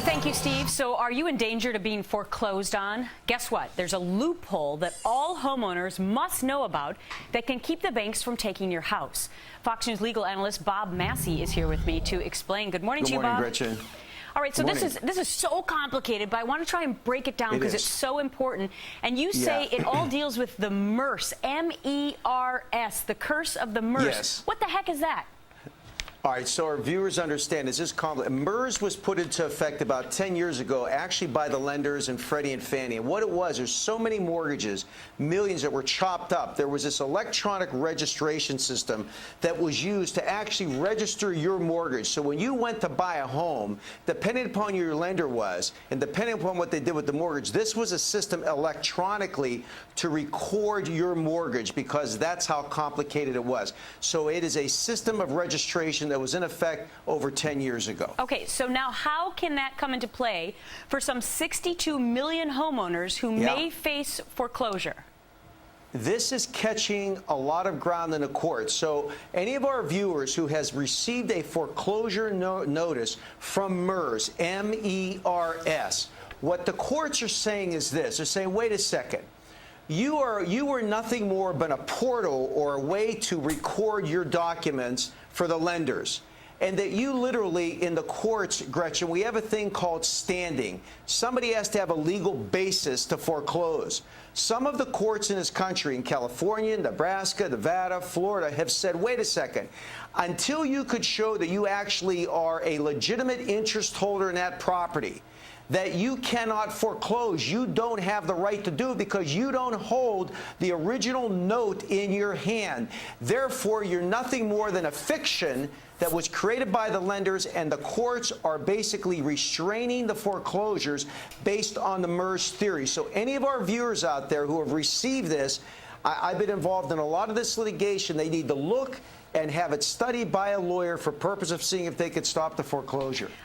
Thank you, Steve. So are you in danger of being foreclosed on? Guess what? There's a loophole that all homeowners must know about that can keep the banks from taking your house. Fox News legal analyst Bob Massey is here with me to explain. Good morning to you, Bob. Good morning, Gretchen. All right, so this is so complicated, but I want to try and break it down because it's so important. And you say it all deals with the MERS, M-E-R-S, the curse of the MERS. Yes. What the heck is that? All right, so our viewers understand this is complicated. MERS was put into effect about 10 years ago, actually by the lenders and Freddie and Fannie. And what it was, there's so many mortgages, millions that were chopped up. There was this electronic registration system that was used to actually register your mortgage. So when you went to buy a home, depending upon who your lender was, and depending upon what they did with the mortgage, this was a system electronically to record your mortgage because that's how complicated it was. So it is a system of registration that was in effect over 10 years ago. Okay, so now how can that come into play for some 62 million homeowners who may face foreclosure? This is catching a lot of ground in the courts. So any of our viewers who has received a foreclosure notice from MERS, M-E-R-S, what the courts are saying is this. They're saying, wait a second. You are nothing more but a portal or a way to record your documents for the lenders. And that you literally, in the courts, Gretchen, we have a thing called standing. Somebody has to have a legal basis to foreclose. Some of the courts in this country, in California, Nebraska, Nevada, Florida, have said, wait a second, until you could show that you actually are a legitimate interest holder in that property, that you cannot foreclose. You don't have the right to do it because you don't hold the original note in your hand. Therefore, you're nothing more than a fiction that was created by the lenders, and the courts are basically restraining the foreclosures based on the MERS theory. So any of our viewers out there who have received this, I've been involved in a lot of this litigation. They need to look and have it studied by a lawyer for purpose of seeing if they could stop the foreclosure.